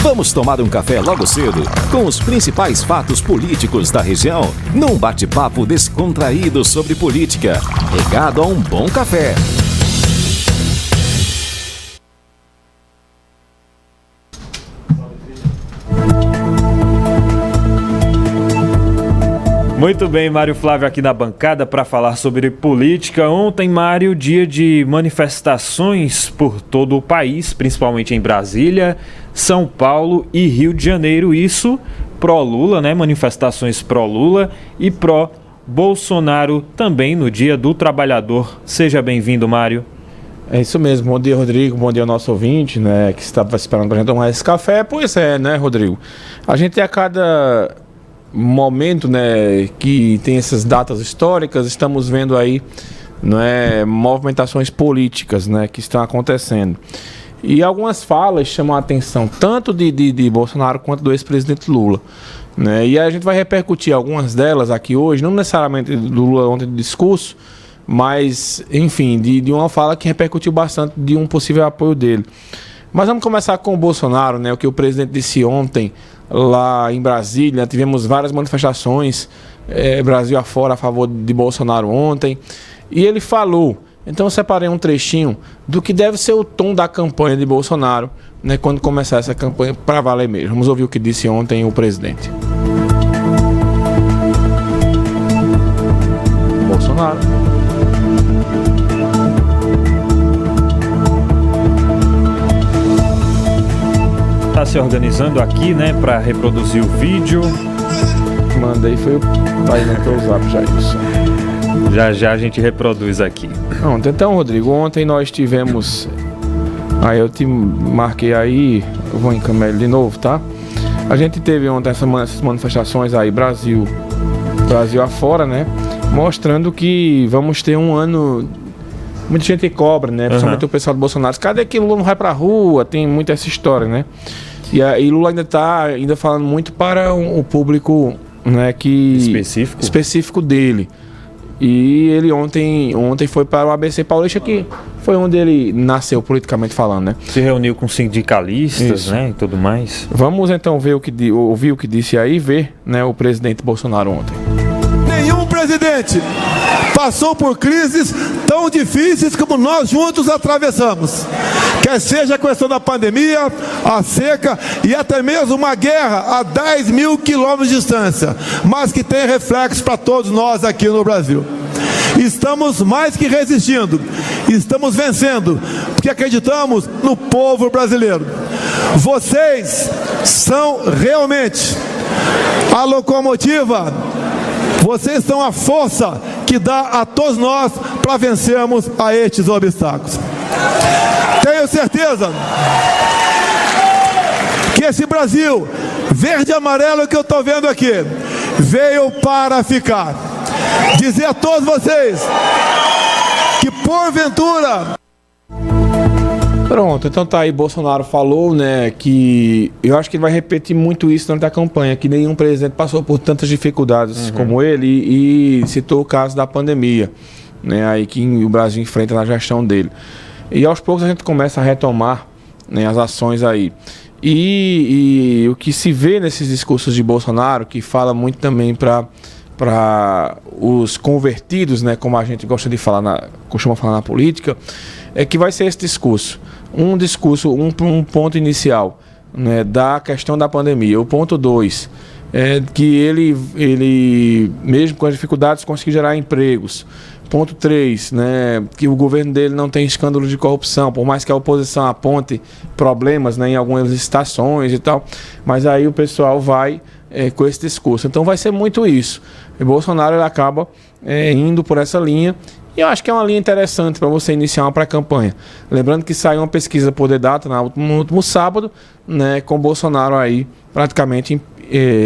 Vamos tomar um café logo cedo com os principais fatos políticos da região, num bate-papo descontraído sobre política, regado a um bom café. Muito bem, Mário Flávio aqui na bancada para falar sobre política. Ontem, Mário, dia de manifestações por todo o país, principalmente em Brasília, São Paulo e Rio de Janeiro. Isso pró-Lula, né? Manifestações pró-Lula e pró-Bolsonaro também no Dia do Trabalhador. Seja bem-vindo, Mário. É isso mesmo. Bom dia, Rodrigo. Bom dia ao nosso ouvinte, né? Que estava esperando para a gente tomar esse café. Pois é, né, Rodrigo? A gente a cada momento, né, que tem essas datas históricas, estamos vendo aí, né, movimentações políticas, né, que estão acontecendo. E algumas falas chamam a atenção tanto de Bolsonaro quanto do ex-presidente Lula, né? E a gente vai repercutir algumas delas aqui hoje, não necessariamente do Lula ontem de discurso, mas, enfim, de uma fala que repercutiu bastante de um possível apoio dele. Mas vamos começar com o Bolsonaro, né? O que o presidente disse ontem lá em Brasília. Tivemos várias manifestações Brasil afora a favor de Bolsonaro ontem. E ele falou, então eu separei um trechinho do que deve ser o tom da campanha de Bolsonaro, né, quando começar essa campanha para valer mesmo. Vamos ouvir o que disse ontem o presidente. Bolsonaro. Tá se organizando aqui, né, para reproduzir o vídeo. Mandei, tá aí no teu zap já isso. Já a gente reproduz aqui. Pronto, então, Rodrigo, ontem nós tivemos, aí eu te marquei aí, eu vou encaminhar ele de novo, tá? A gente teve ontem essas manifestações aí, Brasil afora, né, mostrando que vamos ter um ano. Muita gente cobra, né? Principalmente o pessoal do Bolsonaro. Cadê que Lula não vai pra rua? Tem muita essa história, né? E Lula ainda tá falando muito para o público, né, específico dele. E ele ontem foi para o ABC Paulista, que foi onde ele nasceu politicamente falando, né? Se reuniu com sindicalistas, né, e tudo mais. Vamos então ouvir o que disse aí e ver, né, o presidente Bolsonaro ontem. Nenhum presidente passou por crises tão difíceis como nós juntos atravessamos. Quer seja a questão da pandemia, a seca e até mesmo uma guerra a 10 mil quilômetros de distância, mas que tem reflexo para todos nós aqui no Brasil. Estamos mais que resistindo, estamos vencendo, porque acreditamos no povo brasileiro. Vocês são realmente a locomotiva, vocês são a força que dá a todos nós para vencermos a estes obstáculos. Tenho certeza que esse Brasil verde e amarelo que eu estou vendo aqui veio para ficar. Dizer a todos vocês que porventura... Pronto, então tá aí, Bolsonaro falou, né, que eu acho que ele vai repetir muito isso durante a campanha, que nenhum presidente passou por tantas dificuldades como ele, e citou o caso da pandemia, né, aí que o Brasil enfrenta na gestão dele. E aos poucos a gente começa a retomar, né, as ações aí. E o que se vê nesses discursos de Bolsonaro, que fala muito também para os convertidos, né, como a gente gosta de falar, costuma falar na política, é que vai ser esse discurso. Um ponto inicial, né, da questão da pandemia. O ponto 2 é que ele mesmo com as dificuldades, conseguiu gerar empregos. Ponto 3, né, que o governo dele não tem escândalo de corrupção, por mais que a oposição aponte problemas, né, em algumas licitações e tal, mas aí o pessoal vai com esse discurso. Então vai ser muito isso. E Bolsonaro ele acaba indo por essa linha. E eu acho que é uma linha interessante para você iniciar uma pré-campanha. Lembrando que saiu uma pesquisa Poder Data no último sábado, né, com Bolsonaro aí praticamente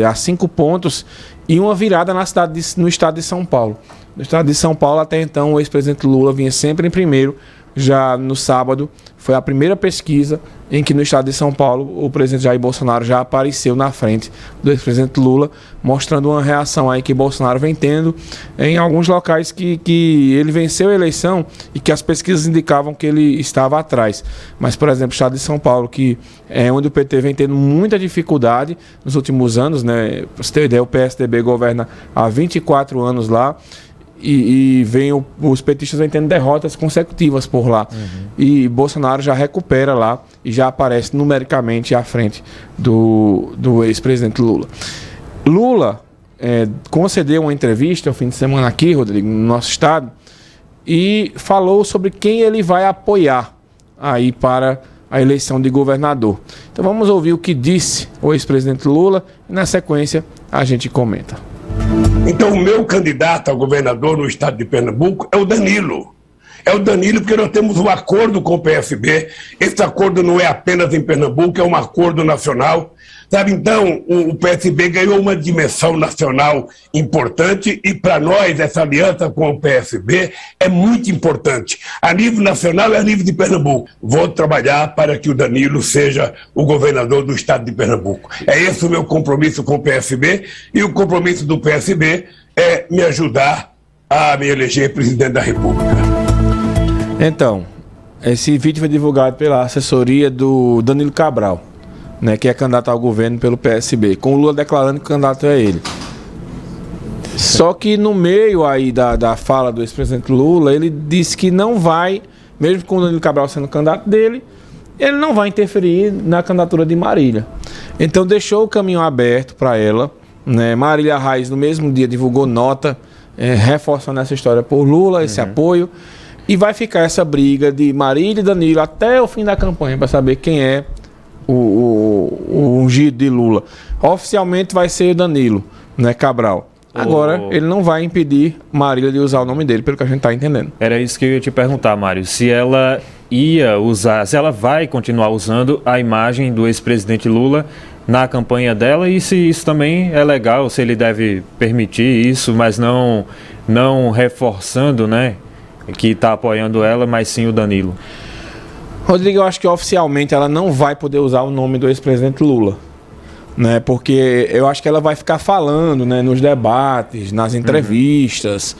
a 5 pontos e uma virada no estado de São Paulo. No estado de São Paulo, até então, o ex-presidente Lula vinha sempre em primeiro. Já no sábado, foi a primeira pesquisa em que no estado de São Paulo o presidente Jair Bolsonaro já apareceu na frente do ex-presidente Lula, mostrando uma reação aí que Bolsonaro vem tendo em alguns locais que ele venceu a eleição e que as pesquisas indicavam que ele estava atrás. Mas, por exemplo, o estado de São Paulo, que é onde o PT vem tendo muita dificuldade nos últimos anos, né? Para você ter ideia, o PSDB governa há 24 anos lá. E os petistas vêm tendo derrotas consecutivas por lá. E Bolsonaro já recupera lá e já aparece numericamente à frente do ex-presidente Lula. Lula concedeu uma entrevista no fim de semana aqui, Rodrigo, no nosso estado, e falou sobre quem ele vai apoiar aí para a eleição de governador. Então vamos ouvir o que disse o ex-presidente Lula e na sequência a gente comenta. Então, o meu candidato a governador no estado de Pernambuco é o Danilo. É o Danilo porque nós temos um acordo com o PSB. Esse acordo não é apenas em Pernambuco, é um acordo nacional. Sabe, então, o PSB ganhou uma dimensão nacional importante e, para nós, essa aliança com o PSB é muito importante. A nível nacional e a nível de Pernambuco. Vou trabalhar para que o Danilo seja o governador do estado de Pernambuco. É esse o meu compromisso com o PSB e o compromisso do PSB é me ajudar a me eleger presidente da República. Então, esse vídeo foi divulgado pela assessoria do Danilo Cabral, né, que é candidato ao governo pelo PSB, com o Lula declarando que o candidato é ele. Só que no meio aí da fala do ex-presidente Lula, ele disse que não vai, mesmo com o Danilo Cabral sendo candidato dele, ele não vai interferir na candidatura de Marília. Então deixou o caminho aberto para ela, né? Marília Reis no mesmo dia divulgou nota reforçando essa história por Lula, esse apoio. E vai ficar essa briga de Marília e Danilo até o fim da campanha para saber quem é o ungido de Lula. Oficialmente vai ser Danilo, né, Cabral. Agora, ele não vai impedir Marília de usar o nome dele, pelo que a gente está entendendo. Era isso que eu ia te perguntar, Mário. Se ela se ela vai continuar usando a imagem do ex-presidente Lula na campanha dela e se isso também é legal, se ele deve permitir isso, mas não reforçando, né, que está apoiando ela, mas sim o Danilo. Rodrigo, eu acho que oficialmente ela não vai poder usar o nome do ex-presidente Lula, né? Porque eu acho que ela vai ficar falando, né, nos debates, nas entrevistas,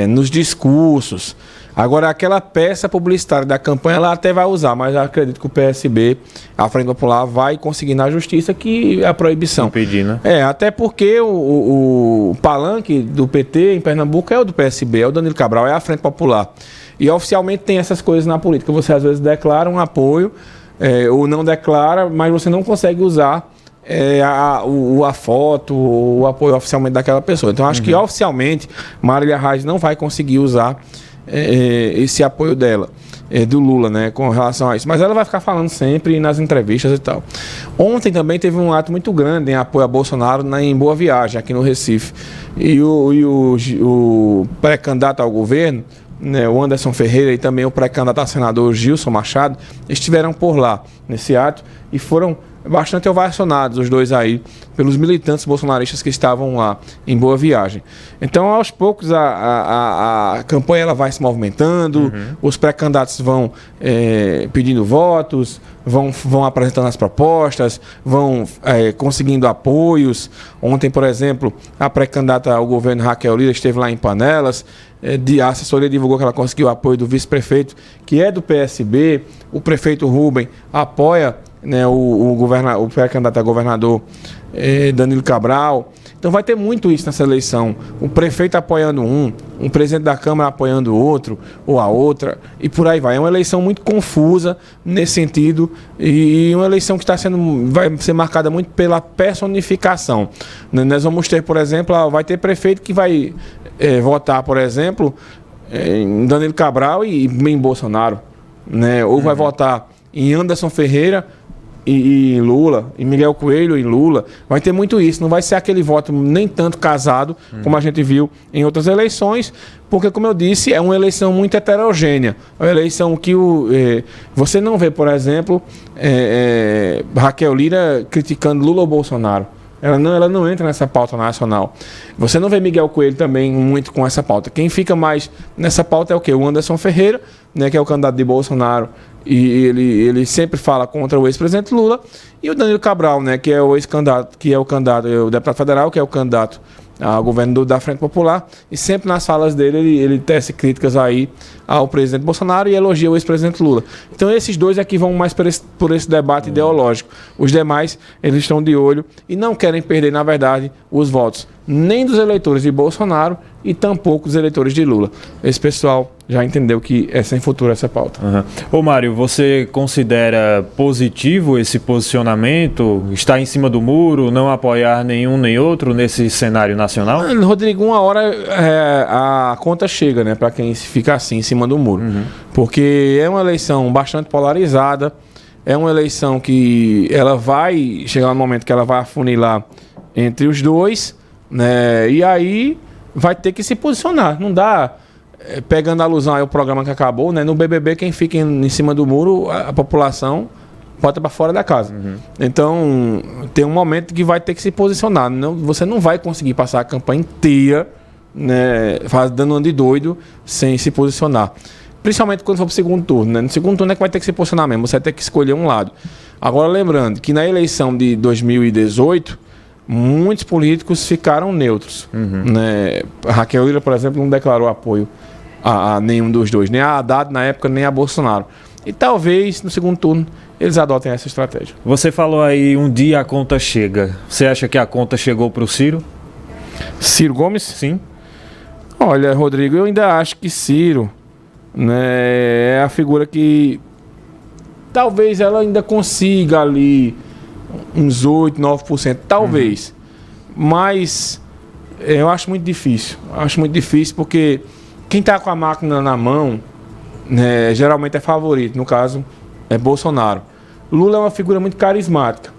nos discursos. Agora, aquela peça publicitária da campanha, ela até vai usar, mas eu acredito que o PSB, a Frente Popular, vai conseguir na justiça que a proibição. Impedir, né? Até porque o palanque do PT em Pernambuco é o do PSB, é o Danilo Cabral, é a Frente Popular. E oficialmente tem essas coisas na política. Você às vezes declara um apoio ou não declara, mas você não consegue usar a foto, o apoio oficialmente daquela pessoa. Então acho que oficialmente Marília Reis não vai conseguir usar esse apoio dela, do Lula, né, com relação a isso. Mas ela vai ficar falando sempre nas entrevistas e tal. Ontem também teve um ato muito grande em apoio a Bolsonaro em Boa Viagem, aqui no Recife. E o pré-candidato ao governo, né, o Anderson Ferreira, e também o pré-candidato a senador Gilson Machado, estiveram por lá nesse ato e foram bastante ovacionados os dois aí pelos militantes bolsonaristas que estavam lá em Boa Viagem. Então, aos poucos, a campanha ela vai se movimentando, os pré-candidatos vão pedindo votos, vão apresentando as propostas, vão conseguindo apoios. Ontem, por exemplo, a pré-candidata ao governo Raquel Lira esteve lá em Panelas, a assessoria divulgou que ela conseguiu o apoio do vice-prefeito, que é do PSB, o prefeito Rubem apoia, né, o pré-candidato a governador Danilo Cabral. Então vai ter muito isso nessa eleição. O prefeito apoiando um presidente da Câmara apoiando o outro, ou a outra, e por aí vai. É uma eleição muito confusa nesse sentido, e uma eleição que vai ser marcada muito pela personificação. Nós vamos ter, por exemplo, vai ter prefeito que vai votar, por exemplo, em Danilo Cabral e em Bolsonaro, né? Ou vai votar em Anderson Ferreira e Lula, e Miguel Coelho e Lula. Vai ter muito isso, não vai ser aquele voto nem tanto casado como a gente viu em outras eleições, porque, como eu disse, é uma eleição muito heterogênea. É uma eleição que você não vê, por exemplo, Raquel Lira criticando Lula ou Bolsonaro. Ela não entra nessa pauta nacional. Você não vê Miguel Coelho também muito com essa pauta. Quem fica mais nessa pauta é o quê? O Anderson Ferreira, né, que é o candidato de Bolsonaro e ele sempre fala contra o ex-presidente Lula, e o Danilo Cabral, né, que é o ex-candidato, o deputado federal, que é o candidato ao governo da Frente Popular, e sempre nas falas dele ele tece críticas aí ao presidente Bolsonaro e elogia o ex-presidente Lula. Então esses dois aqui vão mais por esse debate ideológico. Os demais, eles estão de olho e não querem perder, na verdade, os votos nem dos eleitores de Bolsonaro e tampouco dos eleitores de Lula. Esse pessoal já entendeu que é sem futuro essa pauta. Ô Mário, você considera positivo esse posicionamento? Estar em cima do muro, não apoiar nenhum nem outro nesse cenário nacional? Rodrigo, uma hora a conta chega, né, para quem fica assim, em cima do muro. Porque é uma eleição bastante polarizada, é uma eleição que ela vai chegar no momento que ela vai afunilar entre os dois, né, e aí vai ter que se posicionar. Não dá, pegando a alusão aí o programa que acabou, né, no BBB quem fica em cima do muro, a população bota para fora da casa. Então tem um momento que vai ter que se posicionar. Você não vai conseguir passar a campanha inteira, né, dando um de doido sem se posicionar. Principalmente quando for para o segundo turno, né? No segundo turno é que vai ter que se posicionar mesmo. Você vai ter que escolher um lado. Agora, lembrando que na eleição de 2018, muitos políticos ficaram neutros. Né? A Raquel Lira, por exemplo, não declarou apoio a nenhum dos dois. Nem a Haddad na época, nem a Bolsonaro. E talvez no segundo turno eles adotem essa estratégia. Você falou aí, um dia a conta chega. Você acha que a conta chegou para o Ciro? Ciro Gomes? Sim. Olha, Rodrigo, eu ainda acho que Ciro, né, é a figura que talvez ela ainda consiga ali uns 8, 9%, talvez. Mas eu acho muito difícil. Acho muito difícil porque quem está com a máquina na mão, né, geralmente é favorito. No caso, é Bolsonaro. Lula é uma figura muito carismática.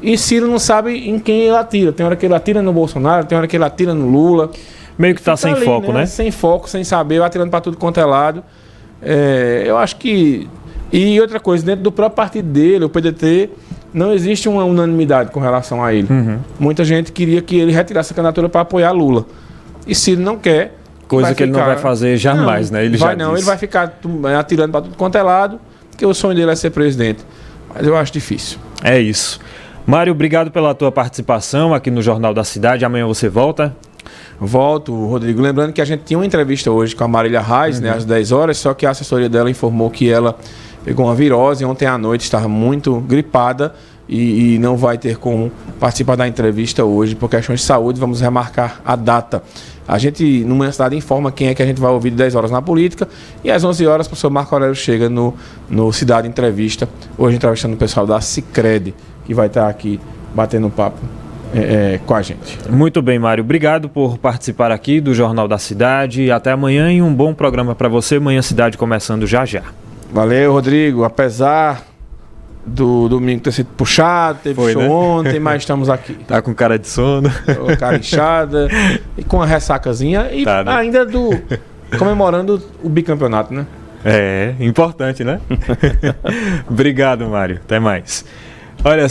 E Ciro não sabe em quem ele atira. Tem hora que ele atira no Bolsonaro, tem hora que ele atira no Lula. Meio que tá sem ali, foco, né? Sem foco, sem saber, atirando para tudo quanto é lado. Eu acho que... E outra coisa, dentro do próprio partido dele, o PDT, não existe uma unanimidade com relação a ele. Muita gente queria que ele retirasse a candidatura para apoiar Lula. E Ciro não quer. Coisa que ele não vai fazer jamais, né? Ele ele vai ficar atirando para tudo quanto é lado, porque o sonho dele é ser presidente. Mas eu acho difícil. É isso. Mário, obrigado pela tua participação aqui no Jornal da Cidade. Amanhã você volta? Volto, Rodrigo. Lembrando que a gente tinha uma entrevista hoje com a Marília Reis, né, às 10 horas, só que a assessoria dela informou que ela pegou uma virose ontem à noite, estava muito gripada e não vai ter como participar da entrevista hoje por questões de saúde. Vamos remarcar a data. A gente, numa cidade, informa quem é que a gente vai ouvir de 10 horas na política e às 11 horas o professor Marco Aurélio chega no Cidade Entrevista, hoje entrevistando o pessoal da Sicredi, que vai estar aqui batendo papo com a gente. Muito bem, Mário. Obrigado por participar aqui do Jornal da Cidade. Até amanhã e um bom programa para você. Manhã Cidade começando já já. Valeu, Rodrigo. Apesar do domingo ter sido puxado, teve show, né? Ontem, mas estamos aqui. Tá com cara de sono. Cara inchada e com a ressacazinha e tá, né? Ainda comemorando o bicampeonato, né? É, importante, né? Obrigado, Mário. Até mais. Olha